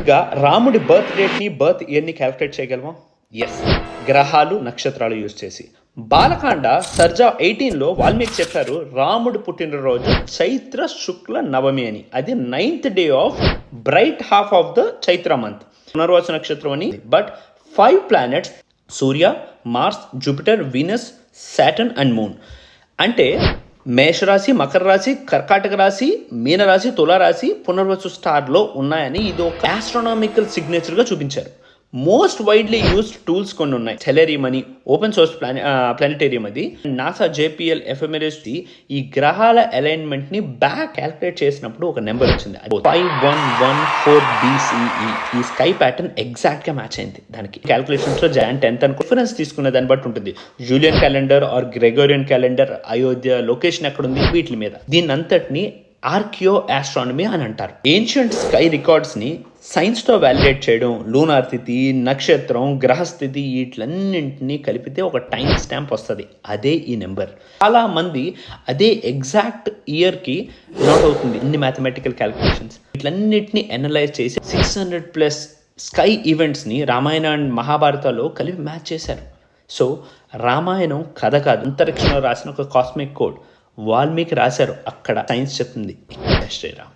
సైంటిఫిక్గా రాముడి birth డేట్ని birth ఇయర్ని calculate చేయగలమా? ఎస్, గ్రహాలు నక్షత్రాలు యూజ్ చేసి. బాలకాండ సర్జా 18లో వాల్మీకి చెప్పారు రాముడు పుట్టినరోజు చైత్ర శుక్ల నవమి అని. అది 9th day of bright half of the Chaitra month, Punarvasu నక్షత్రం అని. But 5 planets Surya, Mars, Jupiter, Venus, Saturn and moon అంటే మేషరాశి, మకర రాశి, కర్కాటక రాశి, మీనరాశి, తులారాశి పునర్వసు స్టార్లో ఉన్నాయని ఇది ఒక ఆస్ట్రానామికల్ సిగ్నేచర్గా చూపించారు. మోస్ట్ వైడ్లీ యూస్డ్ టూల్స్ కొన్ని ఉన్నాయి. టెలెరియం అని ఓపెన్ సోర్స్ ప్లానెటేరియం అది. నాసా JPL ఎఫెమెరిస్ ఈ గ్రహాల అలైన్మెంట్ని బ్యాక్ క్యాల్కులేట్ చేసినప్పుడు ఒక నెంబర్ వచ్చింది, 5114 BCE. ఈ స్కై ప్యాటర్న్ ఎగ్జాక్ట్గా మ్యాచ్ అయింది దానికి. క్యాల్కులేషన్స్లో Jan 10th అని రిఫరెన్స్ తీసుకునే దాన్ని బట్టి ఉంటుంది. Julian calendar or Gregorian calendar, Ayodhya location ఎక్కడ ఉంది, వీటి మీద. దీని అంతటిని ఆర్కియో ఆస్ట్రానమీ అని అంటారు. ఏన్షియంట్ స్కై రికార్డ్స్ని సైన్స్తో వ్యాలిడేట్ చేయడం, లూనార్ తిథి, నక్షత్రం, గ్రహస్థితి వీటిలన్నింటినీ కలిపితే ఒక టైం స్టాంప్ వస్తుంది. అదే ఈ నెంబర్. చాలా మంది అదే ఎగ్జాక్ట్ ఇయర్కి నోట్ అవుతుంది ఇన్ని మ్యాథమెటికల్ క్యాలిక్యులేషన్స్. వీటిలన్నింటినీ అనలైజ్ చేసి 600+ స్కై ఈవెంట్స్ని రామాయణ అండ్ మహాభారతాల్లో కలిపి మ్యాచ్ చేశారు. సో రామాయణం కథ కాదు, అంతరిక్షంలో రాసిన ఒక కాస్మిక్ కోడ్. వాల్మీకి రాశారు, అక్కడ సైన్స్ చెప్తుంది. శ్రీరామ్.